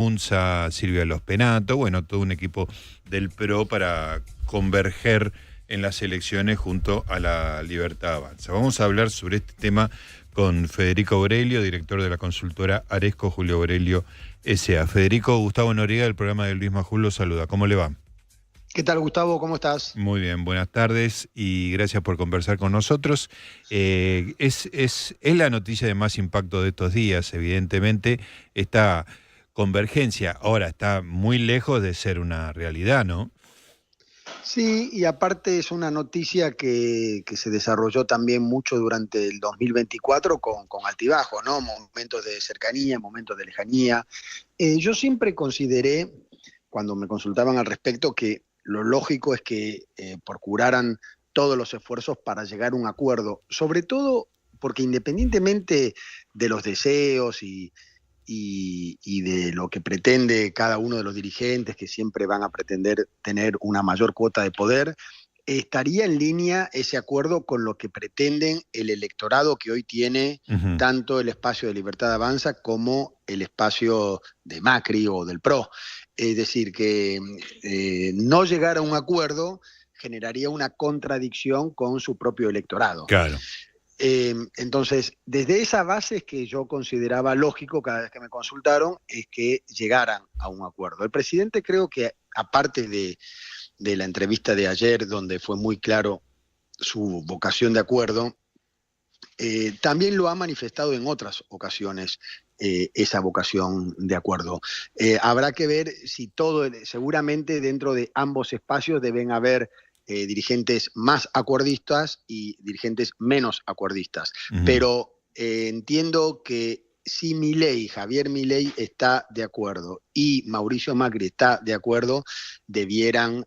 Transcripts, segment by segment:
Unza, Silvia Lospenato, bueno, todo un equipo del PRO para converger en las elecciones junto a la Libertad Avanza. Vamos a hablar sobre este tema con Federico Aurelio, director de la consultora Aresco Julio Aurelio S.A. Federico, Gustavo Noriega, del programa de Luis Majul, lo saluda. ¿Cómo le va? ¿Qué tal, Gustavo? ¿Cómo estás? Muy bien, buenas tardes y gracias por conversar con nosotros. Es la noticia de más impacto de estos días, evidentemente, esta convergencia. Ahora está muy lejos de ser una realidad, ¿no? Sí, y aparte es una noticia que se desarrolló también mucho durante el 2024 con altibajos, ¿no? Momentos de cercanía, momentos de lejanía. Yo siempre consideré, cuando me consultaban al respecto, que lo lógico es que procuraran todos los esfuerzos para llegar a un acuerdo, sobre todo porque independientemente de los deseos y de lo que pretende cada uno de los dirigentes, que siempre van a pretender tener una mayor cuota de poder, estaría en línea ese acuerdo con lo que pretenden el electorado que hoy tiene Ujú. tanto el espacio de Libertad Avanza como el espacio de Macri o del PRO. Es decir, que no llegar a un acuerdo generaría una contradicción con su propio electorado. Claro. Entonces, desde esa base es que yo consideraba lógico cada vez que me consultaron es que llegaran a un acuerdo. El presidente creo que, aparte de la entrevista de ayer, donde fue muy claro su vocación de acuerdo, también lo ha manifestado en otras ocasiones, esa vocación de acuerdo. Habrá que ver si seguramente dentro de ambos espacios deben haber dirigentes más acuerdistas y dirigentes menos acuerdistas. Ujú. Pero entiendo que si Javier Milei está de acuerdo y Mauricio Macri está de acuerdo, debieran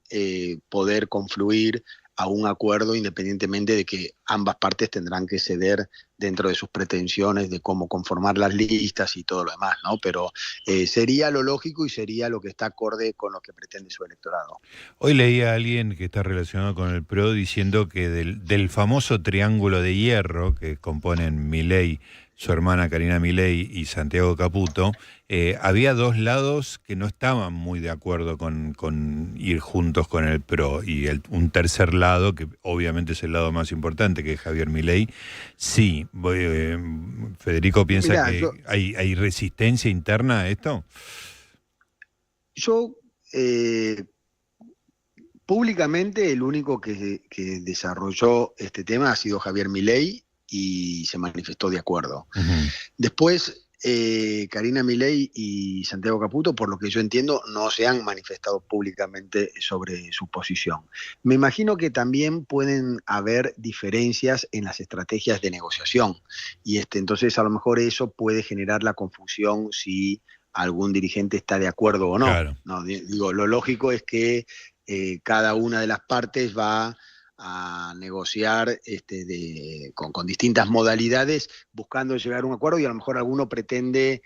poder confluir a un acuerdo, independientemente de que ambas partes tendrán que ceder dentro de sus pretensiones de cómo conformar las listas y todo lo demás, ¿no? Pero sería lo lógico y sería lo que está acorde con lo que pretende su electorado. Hoy leí a alguien que está relacionado con el PRO diciendo que del famoso triángulo de hierro que componen Milei, su hermana Karina Milei y Santiago Caputo, había dos lados que no estaban muy de acuerdo con ir juntos con el PRO y un tercer lado, que obviamente es el lado más importante, que es Javier Milei. Sí, Federico piensa Mirá, que hay resistencia interna a esto. yo públicamente el único que desarrolló este tema ha sido Javier Milei y se manifestó de acuerdo. Ujú. Después, Karina Milei y Santiago Caputo, por lo que yo entiendo, no se han manifestado públicamente sobre su posición. Me imagino que también pueden haber diferencias en las estrategias de negociación y entonces a lo mejor eso puede generar la confusión si algún dirigente está de acuerdo o no. Claro. No, digo, lo lógico es que cada una de las partes va a negociar con distintas modalidades buscando llegar a un acuerdo y a lo mejor alguno pretende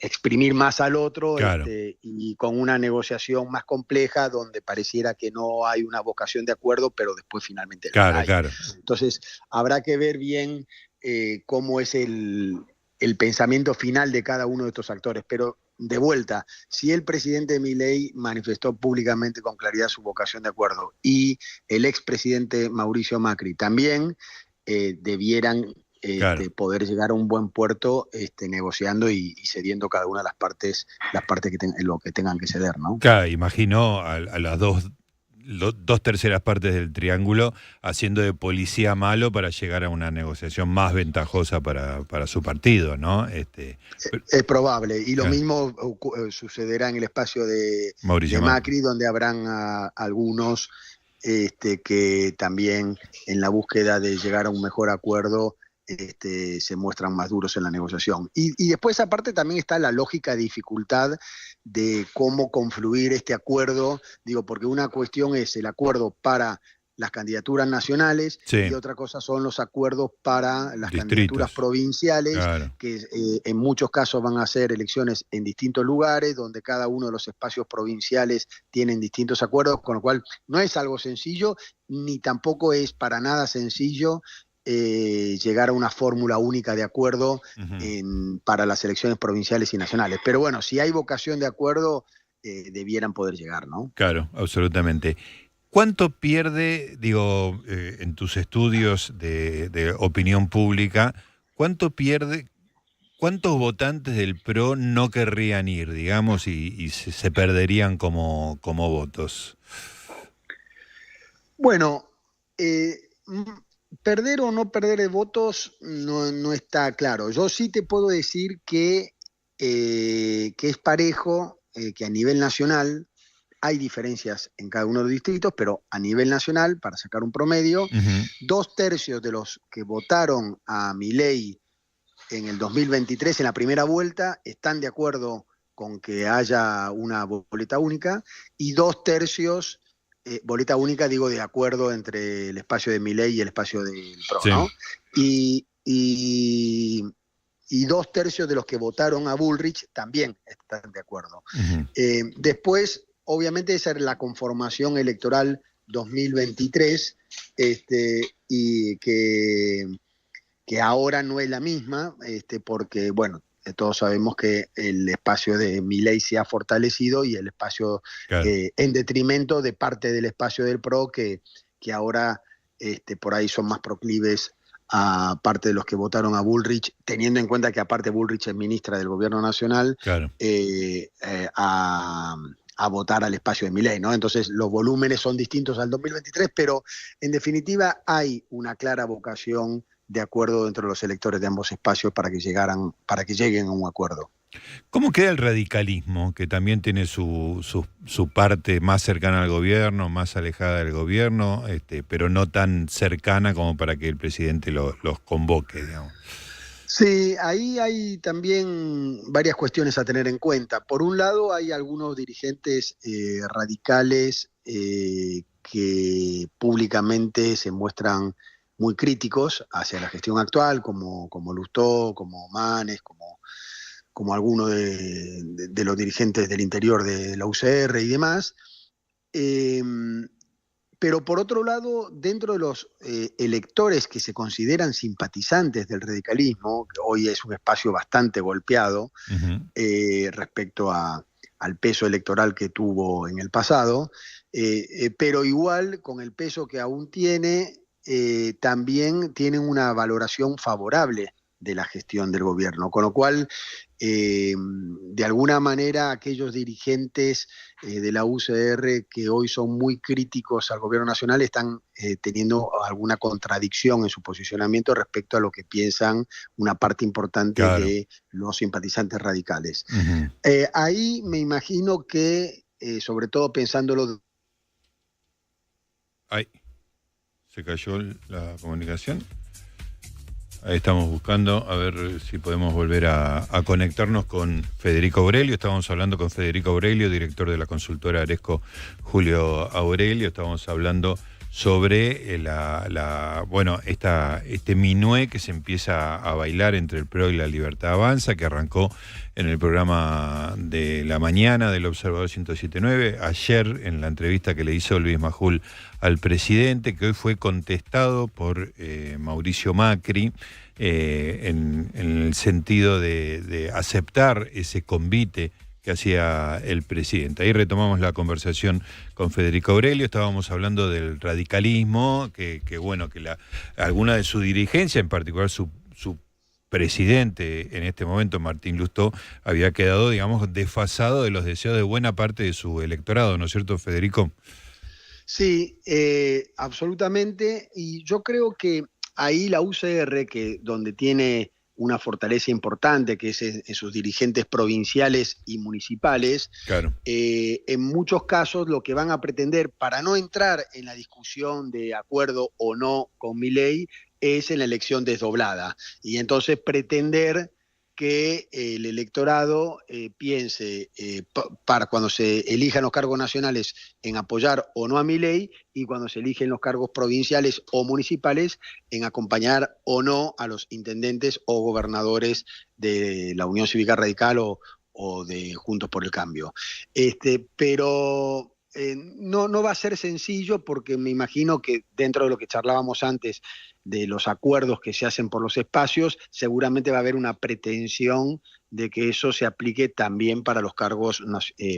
exprimir más al otro Claro. y con una negociación más compleja donde pareciera que no hay una vocación de acuerdo, pero después finalmente la Claro, hay. claro. Entonces, habrá que ver bien cómo es el pensamiento final de cada uno de estos actores, pero de vuelta, si el presidente Milei manifestó públicamente con claridad su vocación de acuerdo y el expresidente Mauricio Macri también, debieran Claro. poder llegar a un buen puerto negociando y cediendo cada una de las partes lo que tengan que ceder, ¿no? Claro, imagino a las dos terceras partes del triángulo haciendo de policía malo para llegar a una negociación más ventajosa para su partido, ¿no? Es probable, y lo Claro, mismo sucederá en el espacio Mauricio de Macri. Macri, donde habrán algunos que también en la búsqueda de llegar a un mejor acuerdo se muestran más duros en la negociación. Y después aparte también está la lógica dificultad de cómo confluir este acuerdo, digo, porque una cuestión es el acuerdo para las candidaturas nacionales y Sí, otra cosa son los acuerdos para las candidaturas distritos. provinciales, Claro, que en muchos casos van a ser elecciones en distintos lugares, donde cada uno de los espacios provinciales tienen distintos acuerdos, con lo cual no es algo sencillo, ni tampoco es para nada sencillo llegar a una fórmula única de acuerdo Ujú. para las elecciones provinciales y nacionales. Pero bueno, si hay vocación de acuerdo, debieran poder llegar, ¿no? Claro, absolutamente. ¿Cuánto pierde, digo, en tus estudios de opinión pública, cuánto pierde, cuántos votantes del PRO no querrían ir, digamos, y se perderían como votos? Bueno, perder o no perder de votos no está claro. Yo sí te puedo decir que es parejo, que a nivel nacional hay diferencias en cada uno de los distritos, pero a nivel nacional, para sacar un promedio, Ujú. 2/3 de los que votaron a Milei en el 2023, en la primera vuelta, están de acuerdo con que haya una boleta única, y 2/3, boleta única, digo, de acuerdo entre el espacio de Milei y el espacio del PRO, Sí. ¿no? Y 2/3 de los que votaron a Bullrich también están de acuerdo. Ujú. Después, obviamente, esa es la conformación electoral 2023, y que ahora no es la misma, porque, bueno, todos sabemos que el espacio de Milei se ha fortalecido y el espacio, Claro. en detrimento de parte del espacio del PRO, que ahora por ahí son más proclives a parte de los que votaron a Bullrich, teniendo en cuenta que aparte Bullrich es ministra del gobierno nacional, Claro. a votar al espacio de Milei, ¿no? Entonces los volúmenes son distintos al 2023, pero en definitiva hay una clara vocación de acuerdo entre los electores de ambos espacios para que lleguen a un acuerdo. ¿Cómo queda el radicalismo, que también tiene su parte más cercana al gobierno, más alejada del gobierno, pero no tan cercana como para que el presidente los convoque, digamos? Sí, ahí hay también varias cuestiones a tener en cuenta. Por un lado, hay algunos dirigentes radicales que públicamente se muestran muy críticos hacia la gestión actual, como Lustó, como Manes, como algunos de los dirigentes del interior de la UCR y demás. Eh, pero por otro lado, dentro de los electores que se consideran simpatizantes del radicalismo, que hoy es un espacio bastante golpeado Ujú. respecto al peso electoral que tuvo en el pasado, pero igual con el peso que aún tiene, también tienen una valoración favorable de la gestión del gobierno, con lo cual, de alguna manera, aquellos dirigentes de la UCR que hoy son muy críticos al gobierno nacional están teniendo alguna contradicción en su posicionamiento respecto a lo que piensan una parte importante Claro. de los simpatizantes radicales. Ujú. Ahí me imagino que, sobre todo pensándolo. Ay, se cayó la comunicación. Ahí estamos buscando a ver si podemos volver a conectarnos con Federico Aurelio. Estábamos hablando con Federico Aurelio, director de la consultora Aresco Julio Aurelio. Estábamos hablando sobre este minué que se empieza a bailar entre el PRO y la Libertad Avanza, que arrancó en el programa de la mañana del Observador 107.9, ayer en la entrevista que le hizo Luis Majul al presidente, que hoy fue contestado por Mauricio Macri, en el sentido de aceptar ese convite que hacía el presidente. Ahí retomamos la conversación con Federico Aurelio. Estábamos hablando del radicalismo, que alguna de su dirigencia, en particular su presidente en este momento, Martín Lustó, había quedado, digamos, desfasado de los deseos de buena parte de su electorado, ¿no es cierto, Federico? Sí, absolutamente. Y yo creo que ahí la UCR, que donde tiene una fortaleza importante, que es en sus dirigentes provinciales y municipales, Claro. en muchos casos lo que van a pretender, para no entrar en la discusión de acuerdo o no con mi ley, es en la elección desdoblada. Y entonces pretender que el electorado piense para cuando se elijan los cargos nacionales en apoyar o no a mi ley, y cuando se eligen los cargos provinciales o municipales en acompañar o no a los intendentes o gobernadores de la Unión Cívica Radical o de Juntos por el Cambio. Pero no va a ser sencillo, porque me imagino que dentro de lo que charlábamos antes, de los acuerdos que se hacen por los espacios, seguramente va a haber una pretensión de que eso se aplique también para los cargos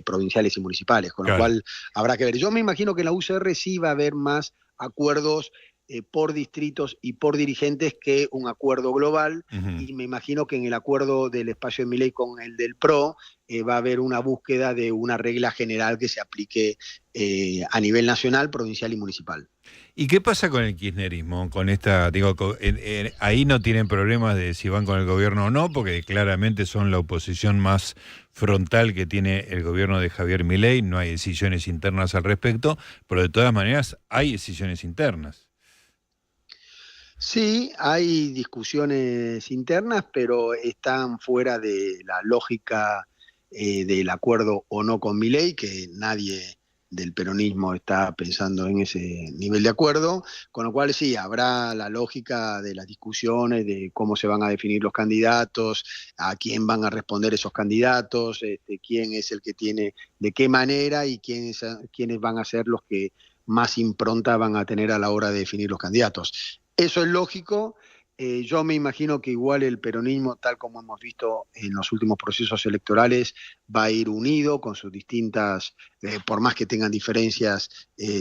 provinciales y municipales, con lo cual habrá que ver. Yo me imagino que en la UCR sí va a haber más acuerdos por distritos y por dirigentes que un acuerdo global, y me imagino que en el acuerdo del espacio de Milei con el del PRO va a haber una búsqueda de una regla general que se aplique a nivel nacional, provincial y municipal. ¿Y qué pasa con el kirchnerismo? Con esta, digo, ahí no tienen problemas de si van con el gobierno o no, porque claramente son la oposición más frontal que tiene el gobierno de Javier Milei, no hay decisiones internas al respecto, pero de todas maneras hay decisiones internas. Sí, hay discusiones internas, pero están fuera de la lógica del acuerdo o no con Milei, que nadie del peronismo está pensando en ese nivel de acuerdo, con lo cual sí, habrá la lógica de las discusiones, de cómo se van a definir los candidatos, a quién van a responder esos candidatos, quién es el que tiene, de qué manera y quiénes van a ser los que más impronta van a tener a la hora de definir los candidatos. Eso es lógico. Yo me imagino que igual el peronismo, tal como hemos visto en los últimos procesos electorales, va a ir unido con sus distintas, por más que tengan diferencias,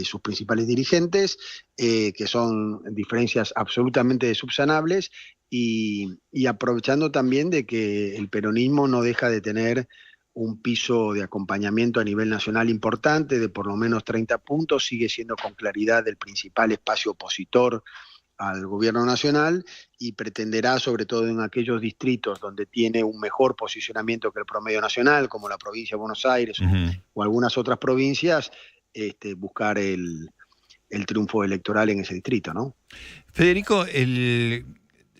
sus principales dirigentes, que son diferencias absolutamente subsanables, y aprovechando también de que el peronismo no deja de tener un piso de acompañamiento a nivel nacional importante, de por lo menos 30 puntos, sigue siendo con claridad el principal espacio opositor al gobierno nacional, y pretenderá, sobre todo en aquellos distritos donde tiene un mejor posicionamiento que el promedio nacional, como la provincia de Buenos Aires o algunas otras provincias, buscar el triunfo electoral en ese distrito, ¿no? Federico,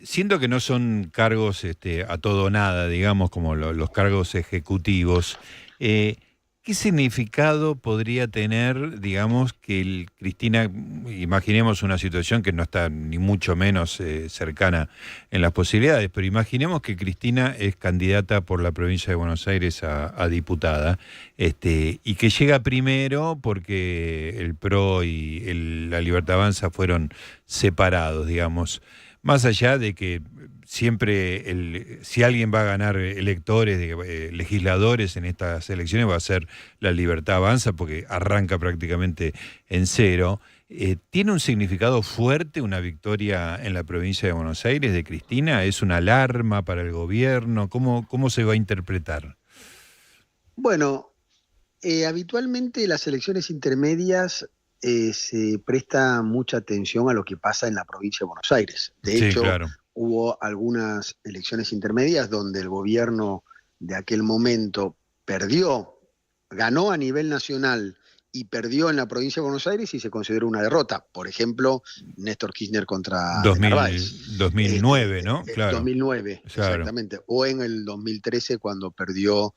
siendo que no son cargos a todo o nada, digamos, como los cargos ejecutivos, ¿qué significado podría tener, digamos, que Cristina, imaginemos una situación que no está ni mucho menos cercana en las posibilidades, pero imaginemos que Cristina es candidata por la provincia de Buenos Aires a diputada, y que llega primero porque el PRO y la Libertad Avanza fueron separados, digamos. Más allá de que siempre, si alguien va a ganar electores, legisladores en estas elecciones, va a ser la Libertad Avanza, porque arranca prácticamente en cero. ¿Tiene un significado fuerte una victoria en la provincia de Buenos Aires de Cristina? ¿Es una alarma para el gobierno? ¿Cómo se va a interpretar? Bueno, habitualmente las elecciones intermedias se presta mucha atención a lo que pasa en la provincia de Buenos Aires. De Sí, hecho, claro. hubo algunas elecciones intermedias donde el gobierno de aquel momento ganó a nivel nacional y perdió en la provincia de Buenos Aires, y se consideró una derrota. Por ejemplo, Néstor Kirchner contra de Narváez. 2009, ¿no? Claro. 2009, Claro. exactamente. O en el 2013, cuando perdió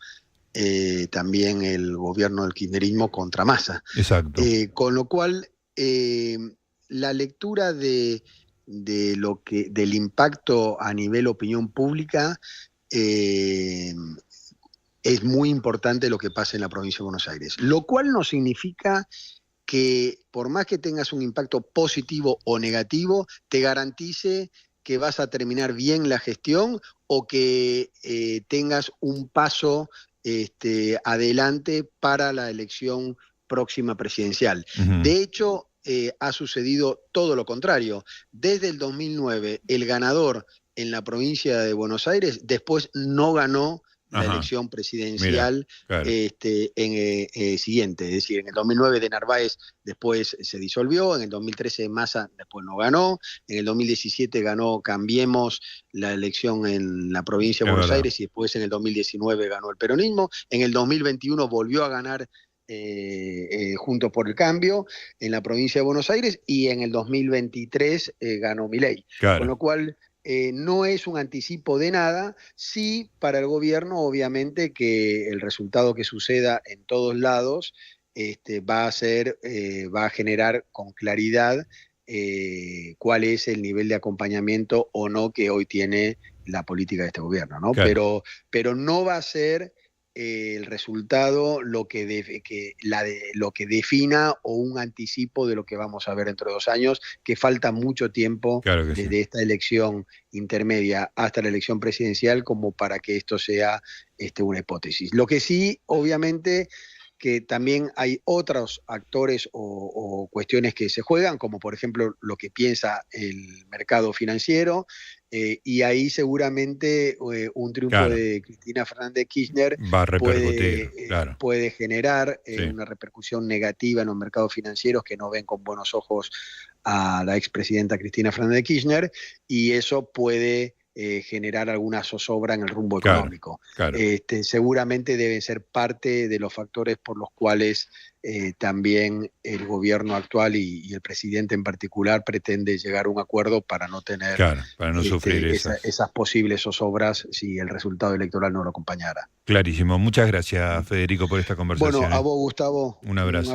también el gobierno del kirchnerismo contra Massa. Exacto. Con lo cual, la lectura del impacto a nivel opinión pública, es muy importante lo que pasa en la provincia de Buenos Aires. Lo cual no significa que, por más que tengas un impacto positivo o negativo, te garantice que vas a terminar bien la gestión, o que tengas un paso adelante para la elección próxima presidencial. De hecho, ha sucedido todo lo contrario. Desde el 2009, el ganador en la provincia de Buenos Aires después no ganó la elección presidencial. Mira, claro. Siguiente. Es decir, en el 2009 de Narváez después se disolvió, en el 2013 Massa después no ganó, en el 2017 ganó Cambiemos la elección en la provincia de Buenos Aires, y después en el 2019 ganó el peronismo, en el 2021 volvió a ganar Juntos por el Cambio en la provincia de Buenos Aires, y en el 2023 ganó Milei. Claro. Con lo cual, no es un anticipo de nada. Sí, para el gobierno, obviamente, que el resultado que suceda en todos lados va a generar con claridad cuál es el nivel de acompañamiento o no que hoy tiene la política de este gobierno, ¿no? Claro. Pero no va a ser el resultado lo que defina o un anticipo de lo que vamos a ver dentro de 2 años, que falta mucho tiempo Claro que sí. desde esta elección intermedia hasta la elección presidencial como para que esto sea una hipótesis. Lo que sí, obviamente, que también hay otros actores o cuestiones que se juegan, como por ejemplo lo que piensa el mercado financiero, y ahí seguramente un triunfo Claro, de Cristina Fernández de Kirchner va a repercutir, claro. puede generar Sí. una repercusión negativa en los mercados financieros que no ven con buenos ojos a la expresidenta Cristina Fernández de Kirchner, y eso puede generar alguna zozobra en el rumbo Claro, económico. claro. Seguramente deben ser parte de los factores por los cuales también el gobierno actual y el presidente en particular pretende llegar a un acuerdo para no tener Claro, para no sufrir esas posibles zozobras si el resultado electoral no lo acompañara. Clarísimo. Muchas gracias, Federico, por esta conversación. Bueno, a vos, Gustavo. Un abrazo.